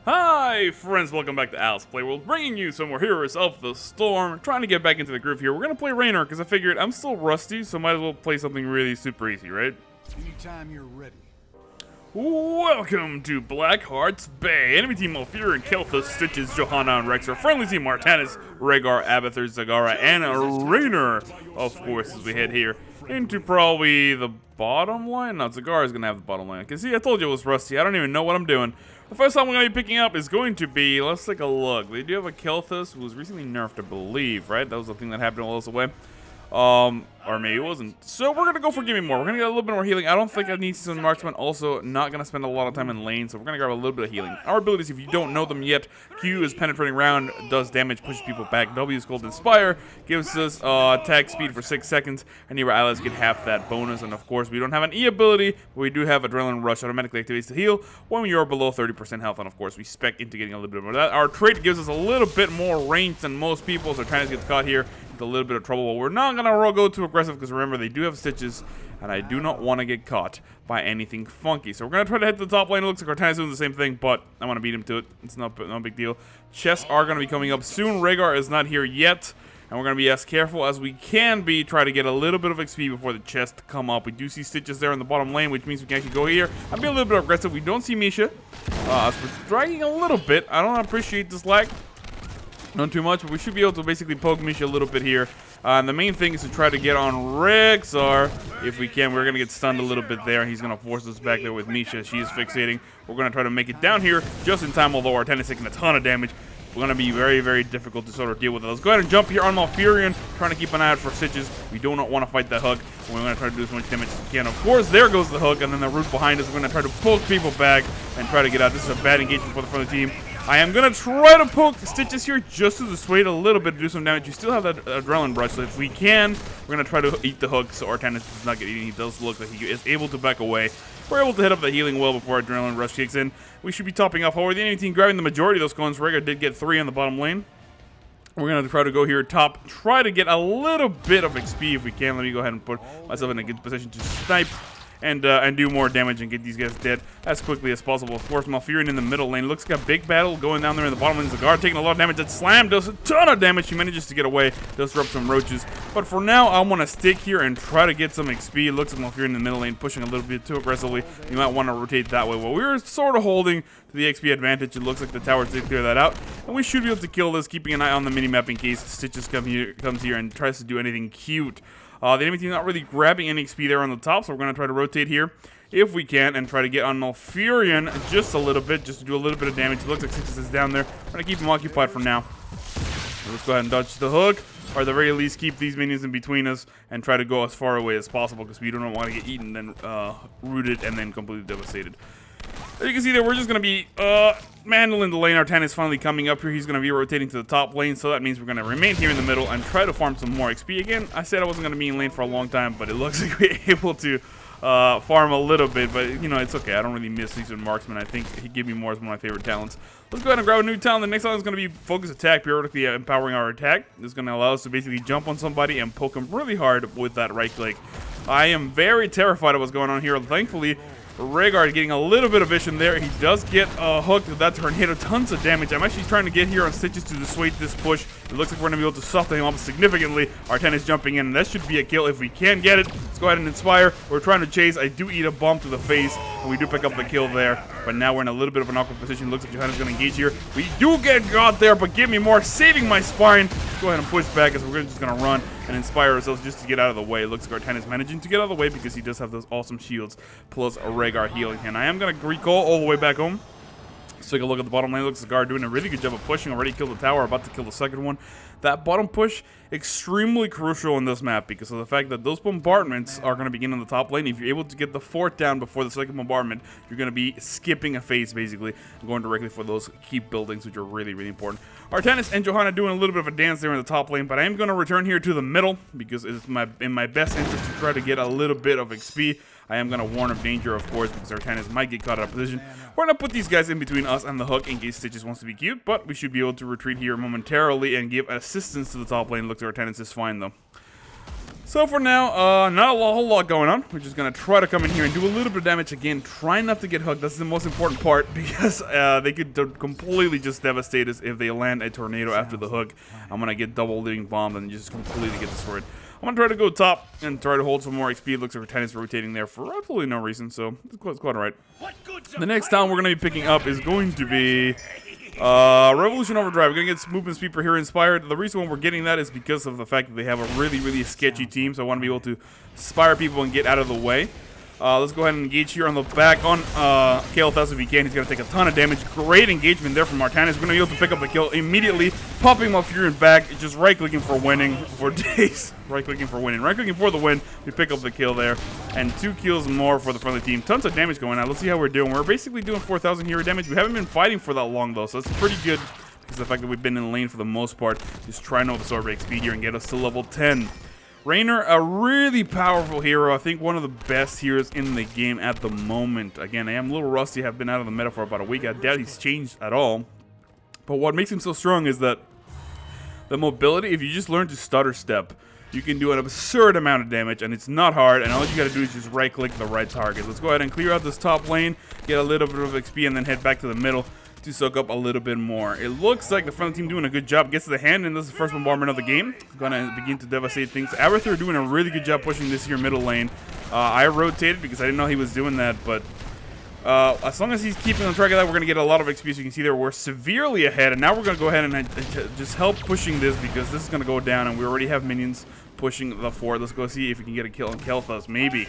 Hi friends, welcome back to Alice Playworld, bringing you some more Heroes of the Storm. Trying to get back into the groove here. We're going to play Raynor because I figured I'm still rusty, so might as well play something really super easy, right? Anytime you're ready. Welcome to Blackheart's Bay. Enemy team Malfear and Kelthus, Stitches, Johanna, and Rex. Our friendly team Martanis, Rhaegar, Abathur, Zagara, and Raynor, of course, as we head here into probably the bottom line. No, Zagara's going to have the bottom line. Because see, I told you it was rusty. I don't even know what I'm doing. The first time we're going to be picking up is going to be, let's take a look. They do have a Kelthus who was recently nerfed, I believe, right? That was the thing that happened while I was away. Or maybe it wasn't. So we're going to go for Give Me More. We're going to get a little bit more healing. I don't think I need some marksman. Also, not going to spend a lot of time in lane, so we're going to grab a little bit of healing. Our abilities, if you don't know them yet, Q is penetrating round, does damage, pushes people back. W is called Inspire, gives us attack speed for 6 seconds, and nearby allies get half that bonus. And of course, we don't have an E ability, but we do have Adrenaline Rush, automatically activates to heal when you're below 30% health. And of course, we spec into getting a little bit more of that. Our trait gives us a little bit more range than most people, so Tyrannus gets caught here. A little bit of trouble, but we're not gonna go too aggressive because remember they do have stitches, and I do not want to get caught by anything funky. So we're gonna try to head to the top lane. It looks like Artana's doing the same thing, but I want to beat him to it. It's no big deal. Chests are gonna be coming up soon. Rhaegar is not here yet, and we're gonna be as careful as we can be. Try to get a little bit of XP before the chests come up. We do see stitches there in the bottom lane, which means we can actually go here. I'm being a little bit aggressive. We don't see Misha. So we're dragging a little bit. I don't appreciate this lag. Not too much, but we should be able to basically poke Misha a little bit here. And the main thing is to try to get on Rexar if we can. We're going to get stunned a little bit there, and he's going to force us back there with Misha. She is fixating. We're going to try to make it down here just in time, although our 10 is taking a ton of damage. We're going to be very, very difficult to sort of deal with it. Let's go ahead and jump here on Malfurion, trying to keep an eye out for stitches. We do not want to fight that hook. We're going to try to do as much damage as we can. Of course, there goes the hook, and then the root behind us. We're going to try to poke people back and try to get out. This is a bad engagement for the front of the team. I am going to try to poke Stitches here just to dissuade a little bit to do some damage. You still have that Adrenaline Rush, so if we can, we're going to try to eat the hook so Artanis does not get eaten. He does look like he is able to back away. We're able to hit up the healing well before Adrenaline Rush kicks in. We should be topping off. However, the enemy team grabbing the majority of those cones. Rhaegar did get 3 on the bottom lane. We're going to try to go here top, try to get a little bit of XP if we can. Let me go ahead and put myself in a good position to snipe and do more damage and get these guys dead as quickly as possible. Of course, Malfurion in the middle lane. Looks like a big battle going down there in the bottom lane. Zagara taking a lot of damage. That slam does a ton of damage. She manages to get away. Does drop some roaches. But for now, I want to stick here and try to get some XP. It looks like Malfurion in the middle lane pushing a little bit too aggressively. You might want to rotate that way. Well, we're sort of holding to the XP advantage. It looks like the towers did clear that out. And we should be able to kill this, keeping an eye on the minimap in case Stitches comes here and tries to do anything cute. The enemy team not really grabbing any XP there on the top, so we're going to try to rotate here if we can and try to get on Malfurion just a little bit, just to do a little bit of damage. It looks like Stitches is down there. We're going to keep him occupied for now. So let's go ahead and dodge the hook, or at the very least keep these minions in between us and try to go as far away as possible because we don't want to get eaten, then rooted, and then completely devastated. As you can see there, we're just going to be handling the lane. Artan is finally coming up here. He's going to be rotating to the top lane, so that means we're going to remain here in the middle and try to farm some more XP. Again, I said I wasn't going to be in lane for a long time, but it looks like we're able to farm a little bit. But, you know, it's okay. I don't really miss Seasoned Marksman. I think he gave me more as one of my favorite talents. Let's go ahead and grab a new talent. The next talent is going to be Focus Attack, periodically empowering our attack. This is going to allow us to basically jump on somebody and poke them really hard with that right click. I am very terrified of what's going on here. Thankfully, Rhaegar getting a little bit of vision there. He does get hooked with that tornado. Tons of damage. I'm actually trying to get here on Stitches to dissuade this push. It looks like we're going to be able to soften him up significantly. Our 10 is jumping in, and that should be a kill if we can get it. Let's go ahead and Inspire. We're trying to chase. I do eat a bomb to the face, and we do pick up the kill there. But now we're in a little bit of an awkward position. Looks like Johanna's going to engage here. We do get got there, but Give Me More, saving my spine. Let's go ahead and push back as we're just going to run and inspire ourselves just to get out of the way. It looks like Artan is managing to get out of the way because he does have those awesome shields plus a Rhaegar healing. And I am going to recall all the way back home. Let's take a look at the bottom lane. Looks like Zagara doing a really good job of pushing. Already killed the tower. About to kill the second one. That bottom push, extremely crucial in this map because of the fact that those bombardments are going to begin on the top lane. If you're able to get the fort down before the second bombardment, you're going to be skipping a phase basically, going directly for those keep buildings, which are really, really important. Artanis and Johanna doing a little bit of a dance there in the top lane, but I am going to return here to the middle because it's in my best interest to try to get a little bit of XP. I am going to warn of danger, of course, because Artanis might get caught out of position. We're going to put these guys in between us and the hook in case Stitches wants to be cute, but we should be able to retreat here momentarily and give assistance to the top lane. Looks like Artanis is fine, though. So for now, not a whole lot going on. We're just going to try to come in here and do a little bit of damage again. Try not to get hooked. That's the most important part because they could completely just devastate us if they land a tornado after the hook. I'm going to get double living bombed and just completely get destroyed. I'm going to try to go top and try to hold some more XP. It looks like our tennis rotating there for absolutely no reason, so it's quite alright. The next town we're going to be picking up is going to be Revolution Overdrive. We're going to get movement speed per hero inspired. The reason why we're getting that is because of the fact that they have a really sketchy team, so I want to be able to inspire people and get out of the way. Let's go ahead and engage here on the back on Kael'thas if he can. He's going to take a ton of damage. Great engagement there from Martanis. We're going to be able to pick up the kill immediately. Popping Malfurion back. Just right-clicking for winning for days. Right-clicking for winning. Right-clicking for the win. We pick up the kill there. And 2 kills more for the friendly team. Tons of damage going on. Let's see how we're doing. We're basically doing 4,000 hero damage. We haven't been fighting for that long, though, so that's pretty good. Because of the fact that we've been in lane for the most part. Just trying to absorb XP here and get us to level 10. Raynor, a really powerful hero. I think one of the best heroes in the game at the moment. Again, I am a little rusty. I've been out of the meta for about a week. I doubt he's changed at all. But what makes him so strong is that the mobility, if you just learn to stutter step, you can do an absurd amount of damage, and it's not hard, and all you gotta do is just right-click the right target. Let's go ahead and clear out this top lane, get a little bit of XP, and then head back to the middle to soak up a little bit more. It looks like the friendly team doing a good job. Gets to the hand, and this is the first bombardment of the game. Gonna begin to devastate things. Abathur doing a really good job pushing this here middle lane. I rotated because I didn't know he was doing that, but as long as he's keeping on track of that, we're going to get a lot of XP. So you can see there we're severely ahead, and now we're going to go ahead and just help pushing this because this is going to go down, and we already have minions pushing the fort. Let's go see if we can get a kill on Kael'thas. Maybe.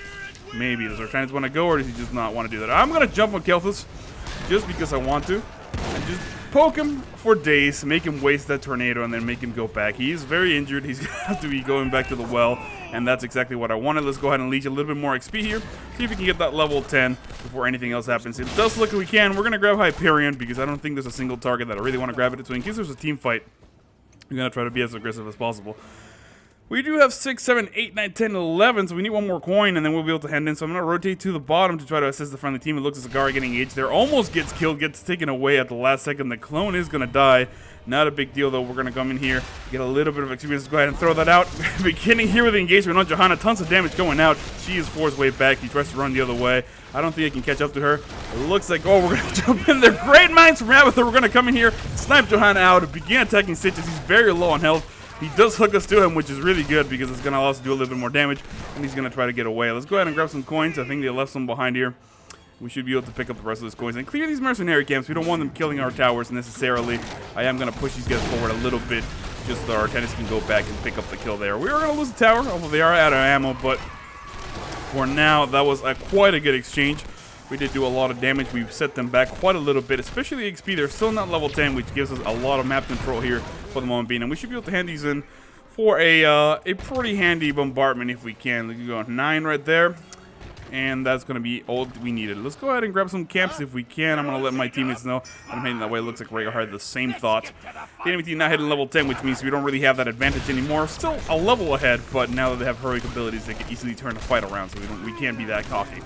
Does our Titans want to go, or does he just not want to do that? I'm going to jump on Kael'thas just because I want to, and just poke him for days, make him waste that tornado, and then make him go back. He is very injured. He's going to have to be going back to the well, and that's exactly what I wanted. Let's go ahead and leech a little bit more XP here. See if we can get that level 10 before anything else happens. It does look like we can. We're going to grab Hyperion because I don't think there's a single target that I really want to grab it to. In case there's a team fight, we're going to try to be as aggressive as possible. We do have 6, 7, 8, 9, 10, 11, so we need one more coin, and then we'll be able to hand in. So I'm going to rotate to the bottom to try to assist the friendly team. It looks like Zagara getting engaged there. Almost gets killed, gets taken away at the last second. The clone is going to die. Not a big deal, though. We're going to come in here, get a little bit of experience. Let's go ahead and throw that out. Beginning here with the engagement on Johanna. Tons of damage going out. She is forced way back. He tries to run the other way. I don't think I can catch up to her. It looks like, oh, we're going to jump in there. Great minds from Abathur. We're going to come in here, snipe Johanna out, begin attacking Stitches. He's very low on health. He does hook us to him, which is really good because it's going to allow us to do a little bit more damage, and he's going to try to get away. Let's go ahead and grab some coins. I think they left some behind here. We should be able to pick up the rest of those coins and clear these mercenary camps. We don't want them killing our towers necessarily. I am going to push these guys forward a little bit just so our tennis can go back and pick up the kill there. We are going to lose the tower, although they are out of ammo, but for now, that was quite a good exchange. We did do a lot of damage. We've set them back quite a little bit, especially XP. They're still not level 10, which gives us a lot of map control here for the moment being. And we should be able to hand these in for a pretty handy bombardment if we can. We can go 9 right there. And that's going to be all we needed. Let's go ahead and grab some camps if we can. I'm going to let my teammates know I'm heading that way. It looks like Rhaegar had the same thought. The enemy team now hitting level 10, which means we don't really have that advantage anymore. Still a level ahead, but now that they have heroic abilities, they can easily turn the fight around, so we can't be that cocky.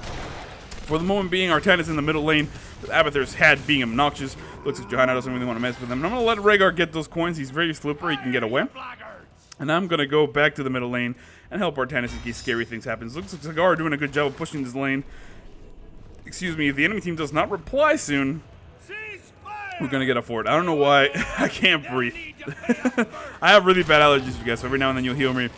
For the moment being, our Titan's in the middle lane, with Abathur's hat being obnoxious. Looks like Johanna doesn't really want to mess with him. And I'm going to let Rhaegar get those coins. He's very slippery. He can get away. And I'm going to go back to the middle lane and help our Titan in case scary things happen. Looks like Zagara doing a good job of pushing this lane. Excuse me, if the enemy team does not reply soon, we're going to get a fort. I don't know why. I can't breathe. I have really bad allergies, you guys, so every now and then you'll hear me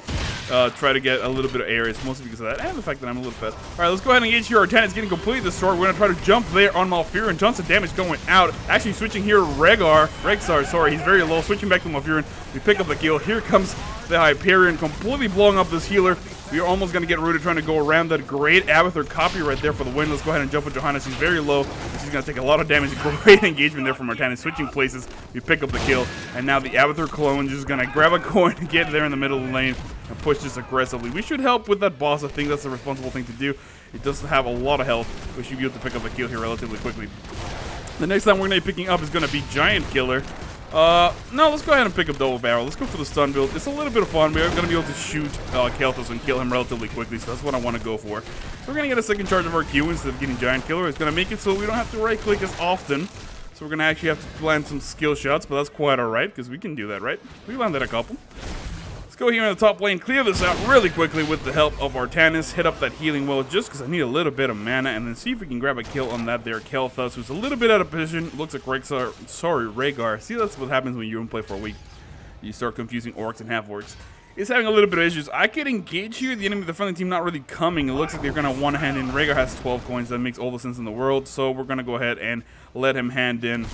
try to get a little bit of air. It's mostly because of that and the fact that I'm a little fat. Alright, let's go ahead and engage here. Our Titan's getting completely destroyed. We're going to try to jump there on Malfurion. Tons of damage going out. Actually switching here, Rexar, sorry, he's very low. Switching back to Malfurion. We pick up the kill. Here comes the Hyperion, completely blowing up this healer. We are almost going to get rooted trying to go around that. Great Abathur copy right there for the win. Let's go ahead and jump with Johanna. She's very low. She's going to take a lot of damage. Great engagement there from our Titan. Switching places. We pick up the kill. And now the Abathur clone just going to grab a coin and get there in the middle of the lane and push this aggressively. We should help with that boss. I think that's the responsible thing to do. It does have a lot of health. We should be able to pick up the kill here relatively quickly. The next time we're going to be picking up is going to be Giant Killer. No, let's go ahead and pick up Double Barrel. Let's go for the stun build. It's a little bit of fun. We're going to be able to shoot Kael'thas and kill him relatively quickly, so that's what I want to go for. So we're going to get a second charge of our Q instead of getting Giant Killer. It's going to make it so we don't have to right-click as often. So we're going to actually have to land some skill shots, but that's quite alright, because we can do that, right? We landed a couple. Let's go here in the top lane, clear this out really quickly with the help of Artanis. Hit up that healing well just because I need a little bit of mana, and then see if we can grab a kill on that there Kel'Thuz, who's a little bit out of position. Looks like Rhaegar. See, that's what happens when you don't play for a week. You start confusing orcs and half-orcs. He's having a little bit of issues. I could engage here. The enemy of the friendly team not really coming. It looks like they're going to one hand in. Rhaegar has 12 coins. That makes all the sense in the world. So we're going to go ahead and let him hand in.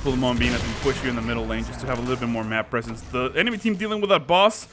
Pull him on being as we push you in the middle lane just to have a little bit more map presence. The enemy team dealing with that boss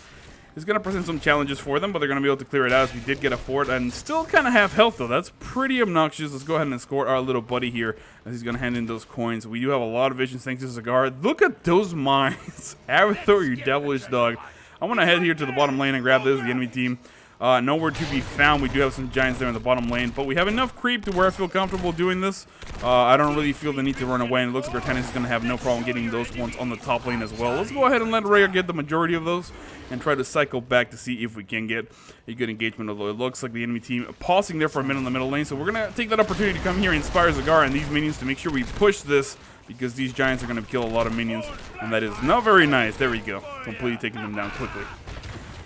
is going to present some challenges for them, but they're going to be able to clear it out as we did get a fort and still kind of have health though. That's pretty obnoxious. Let's go ahead and escort our little buddy here as he's going to hand in those coins. We do have a lot of vision thanks to Zagar. Look at those mines. Avatar, you devilish dog. I want to head here to the bottom lane and grab this. The enemy team nowhere to be found. We do have some giants there in the bottom lane, but we have enough creep to where I feel comfortable doing this. I don't really feel the need to run away, and it looks like Artanis is going to have no problem getting those ones on the top lane as well. Let's go ahead and let Rhaegar get the majority of those and try to cycle back to see if we can get a good engagement, although it looks like the enemy team pausing there for a minute in the middle lane. So we're going to take that opportunity to come here and inspire Zagar and these minions to make sure we push this, because these giants are going to kill a lot of minions, and that is not very nice. There we go. Completely taking them down quickly.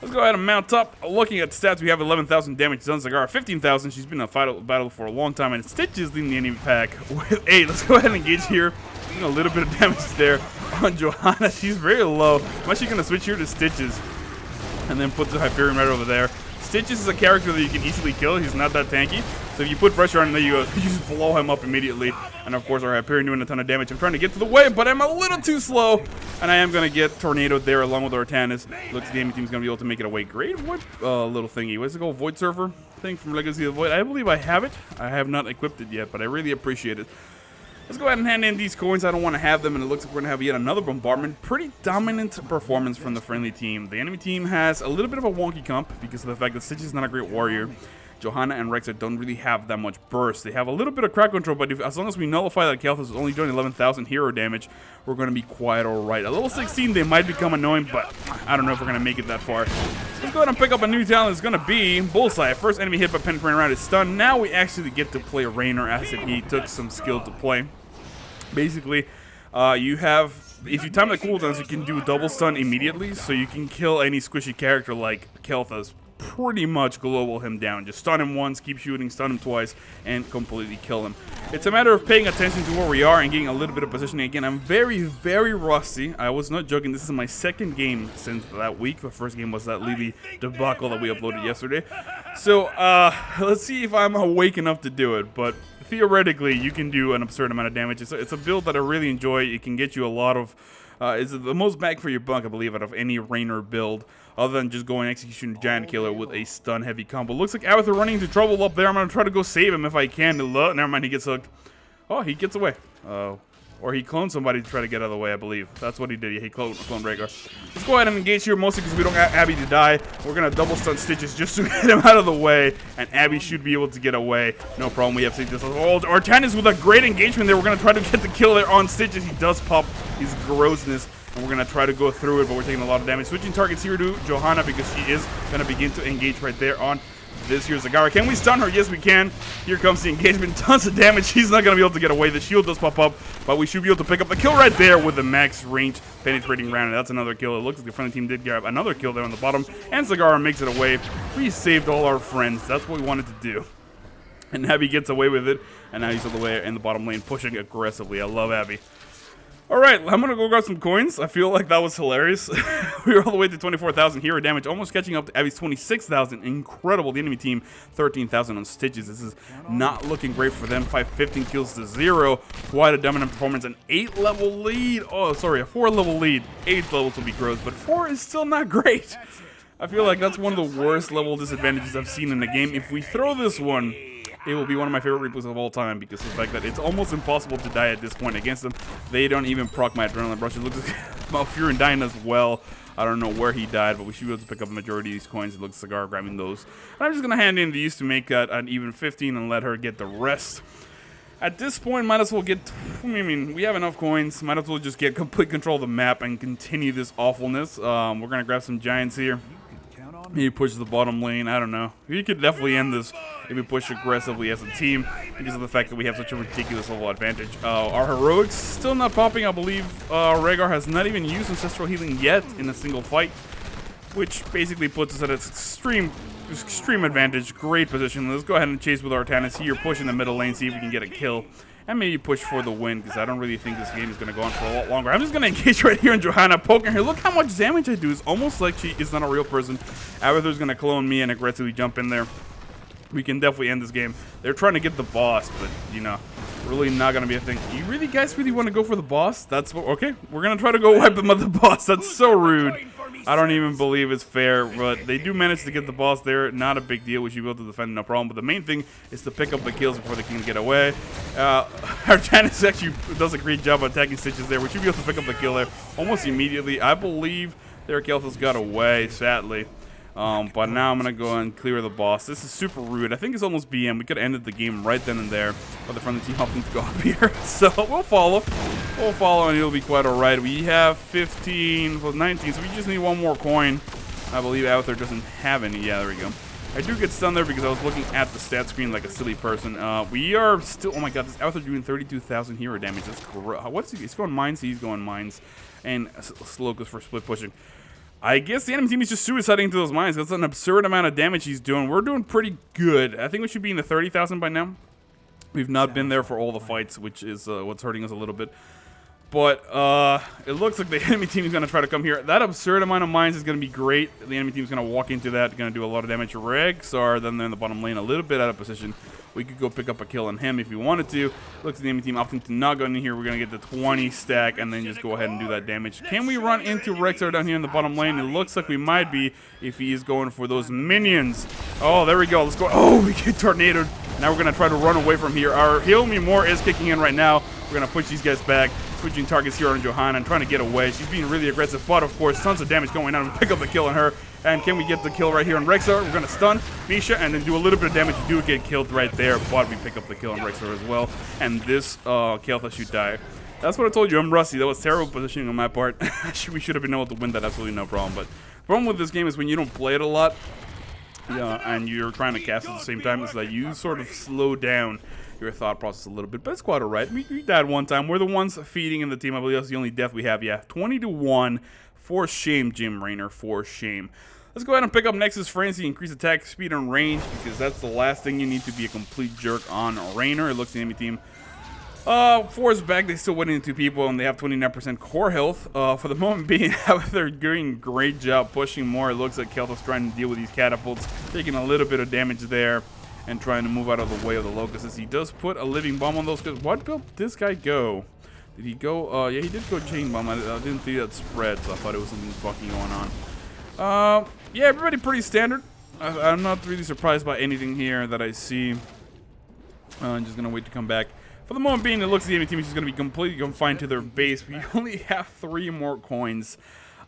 Let's go ahead and mount up. Looking at stats, we have 11,000 damage done. Zagar 15,000. She's been in a battle for a long time, and Stitches leading the enemy pack with 8. Let's go ahead and engage here. Doing a little bit of damage there on Johanna. She's very low. I'm actually going to switch here to Stitches and then put the Hyperion right over there. Stitches is a character that you can easily kill. He's not that tanky. So if you put pressure on him, you just blow him up immediately. And of course, our Hyperion doing a ton of damage. I'm trying to get to the wave, but I'm a little too slow. And I am going to get tornadoed there along with Artanis. Looks like the enemy team's going to be able to make it away. Great. What little thingy? What's it called? Void Surfer thing from Legacy of the Void. I believe I have it. I have not equipped it yet, but I really appreciate it. Let's go ahead and hand in these coins. I don't want to have them, and it looks like we're going to have yet another bombardment. Pretty dominant performance from the friendly team. The enemy team has a little bit of a wonky comp because of the fact that Stitch is not a great warrior. Johanna and Rexa don't really have that much burst. They have a little bit of crack control, but as long as we nullify that Kel'Thuz is only doing 11,000 hero damage, we're going to be quite alright. At level 16, they might become annoying, but I don't know if we're going to make it that far. Let's go ahead and pick up a new talent. It's going to be Bullseye. First enemy hit by penetrating around is stunned. Now we actually get to play Raynor as if he took some skill to play. Basically, you have, if you time the cooldowns, you can do double stun immediately, so you can kill any squishy character like Kel'Thuz. Pretty much global him down. Just stun him once, keep shooting, stun him twice, and completely kill him. It's a matter of paying attention to where we are and getting a little bit of positioning. Again, I'm very, very rusty. I was not joking. This is my second game since that week. The first game was that Lily debacle that we uploaded yesterday. So, let's see if I'm awake enough to do it, but theoretically, you can do an absurd amount of damage. It's a build that I really enjoy. It can get you a lot of... it's the most bang for your buck, I believe, out of any Raynor build, other than just going execution giant killer with a stun heavy combo. Looks like Avatar running into trouble up there. I'm going to try to go save him if I can. Never mind, he gets hooked. Oh, he gets away. Or he cloned somebody to try to get out of the way, I believe. That's what he did. He cloned Rhaegar. Let's go ahead and engage here, mostly because we don't want Abby to die. We're going to double stun Stitches just to get him out of the way, and Abby should be able to get away. No problem. We have Stitches. Oh, Artanis with a great engagement there. We're going to try to get the kill there on Stitches. He does pop his grossness, and we're going to try to go through it, but we're taking a lot of damage. Switching targets here to Johanna because she is going to begin to engage right there on this here's Zagar. Can we stun her? Yes, we can. Here comes the engagement. Tons of damage. She's not going to be able to get away. The shield does pop up, but we should be able to pick up the kill right there with the max range penetrating round. And that's another kill. It looks like the friendly team did grab another kill there on the bottom, and Zagar makes it away. We saved all our friends. That's what we wanted to do. And Abby gets away with it, and now he's all the way in the bottom lane pushing aggressively. I love Abby. Alright, I'm going to go grab some coins. I feel like that was hilarious. We were all the way to 24,000 hero damage, almost catching up to Abby's 26,000. Incredible. The enemy team, 13,000 on Stitches. This is not looking great for them. 515 kills to 0. Quite a dominant performance. An 8-level lead. Oh, sorry, a 4-level lead. 8 levels will be gross, but 4 is still not great. I feel like that's one of the worst level disadvantages I've seen in the game. If we throw this one, it will be one of my favorite replays of all time because of the fact that it's almost impossible to die at this point against them. They don't even proc my adrenaline rush. It looks like Malfurion dying as well. I don't know where he died, but we should be able to pick up a majority of these coins. It looks like Zagar grabbing those. And I'm just going to hand in these to make an even 15 and let her get the rest. At this point, might as well get... I mean, we have enough coins. Might as well just get complete control of the map and continue this awfulness. We're going to grab some giants here. Maybe push the bottom lane. I don't know. We could definitely end this if we push aggressively as a team because of the fact that we have such a ridiculous level advantage. Our heroics still not popping. I believe Rhaegar has not even used ancestral healing yet in a single fight. which basically puts us at an extreme advantage. Great position. Let's go ahead and chase with Artanis here, push in the middle lane, see if we can get a kill, and maybe push for the win, because I don't really think this game is going to go on for a lot longer. I'm just going to engage right here on Johanna, poking her. Look how much damage I do. It's almost like she is not a real person. Abathur's going to clone me and aggressively jump in there. We can definitely end this game. They're trying to get the boss, but, you know, really not going to be a thing. You really, guys, really want to go for the boss? That's what, okay. We're going to try to go wipe him at the boss. That's so rude. I don't even believe it's fair, but they do manage to get the boss there. Not a big deal. We should be able to defend, no problem. But the main thing is to pick up the kills before they can get away. Artanis actually does a great job attacking Stitches there. We should be able to pick up the kill there almost immediately. I believe their Kelthus got away, sadly. But now I'm going to go and clear the boss. This is super rude. I think it's almost BM. We could have ended the game right then and there. But the friendly team helped them to go up here. So we'll follow. We'll follow and it'll be quite alright. We have 15 plus 19. So we just need one more coin. I believe Abathur doesn't have any. Yeah, there we go. I do get stunned there because I was looking at the stat screen like a silly person. We are still... Oh my god, this Abathur doing 32,000 hero damage. That's great. What's he? He's going mines. He's going mines. And Slow goes for split pushing. I guess the enemy team is just suiciding into those mines. That's an absurd amount of damage he's doing. We're doing pretty good. I think we should be in the 30,000 by now. We've not been there for all the fights, which is what's hurting us a little bit. But it looks like the enemy team is going to try to come here. That absurd amount of mines is going to be great. The enemy team is going to walk into that, going to do a lot of damage. Rexar, then they're in the bottom lane, a little bit out of position. We could go pick up a kill on him if we wanted to. Looks like the enemy team opting to not go in here. We're going to get the 20 stack and then just go ahead and do that damage. Can we run into Rexar down here in the bottom lane? It looks like we might be if he is going for those minions. Oh, there we go. Let's go. Oh, we get tornadoed. Now we're going to try to run away from here. Our Heal Me More is kicking in right now. We're going to push these guys back. Switching targets here on Johanna and trying to get away. She's being really aggressive, but of course, tons of damage going on. Pick up the kill on her. And can we get the kill right here on Rexar? We're going to stun Misha and then do a little bit of damage. We do get killed right there, but we pick up the kill on Rexar as well. And this Kelthus should die. That's what I told you. I'm rusty. That was terrible positioning on my part. We should have been able to win that. Absolutely no problem. But the problem with this game is when you don't play it a lot, and you're trying to cast at the same time, it's like you sort of slow down your thought process a little bit, but it's quite alright. We died one time. We're the ones feeding in the team. I believe that's the only death we have. Yeah, 20-1. For shame, Jim Raynor. For shame. Let's go ahead and pick up Nexus Frenzy. Increase attack speed and range, because that's the last thing you need to be a complete jerk on Raynor. It looks like the enemy team. 4 is back. They still winning 2 people, and they have 29% core health. For the moment being, they're doing a great job pushing more. It looks like Kelthus trying to deal with these catapults, taking a little bit of damage there, and trying to move out of the way of the locusts. He does put a living bomb on those. What build did this guy go? Did he go? Yeah, he did go chain bomb. I didn't see that spread, so I thought it was something fucking going on. Yeah, everybody pretty standard. I'm not really surprised by anything here that I see. I'm just gonna wait to come back. For the moment being, it looks like the enemy team is just gonna be completely confined to their base. We only have 3 more coins,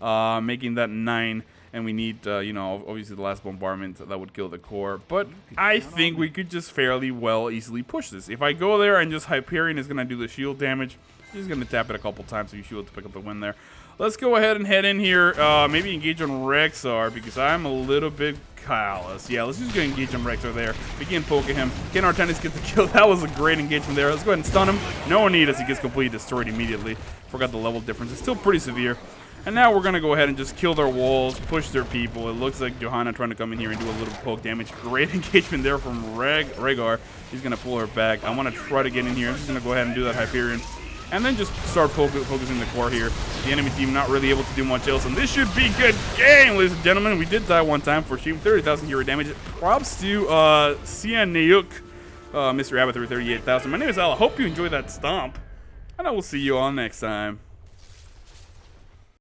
making that 9. And we need, you know, obviously the last bombardment that would kill the core. But I think we could just fairly well easily push this. If I go there and just Hyperion is going to do the shield damage, he's going to tap it a couple times so you should be able to pick up the win there. Let's go ahead and head in here. Maybe engage on Rexar because I'm a little bit callous. Yeah, let's just go engage on Rexar there. Begin poking him. Can Artanis get the kill? That was a great engagement there. Let's go ahead and stun him. No need as he gets completely destroyed immediately. Forgot the level difference. It's still pretty severe. And now we're going to go ahead and just kill their walls, push their people. It looks like Johanna trying to come in here and do a little poke damage. Great engagement there from Rhaegar. He's going to pull her back. I want to try to get in here. I'm just going to go ahead and do that Hyperion. And then just start focusing the core here. The enemy team not really able to do much else. And this should be good game, ladies and gentlemen. We did die one time for shame. 30,000 hero damage. Props to Sianeuk, Mr. Abathur, 38,000. My name is Al. I hope you enjoyed that stomp. And I will see you all next time.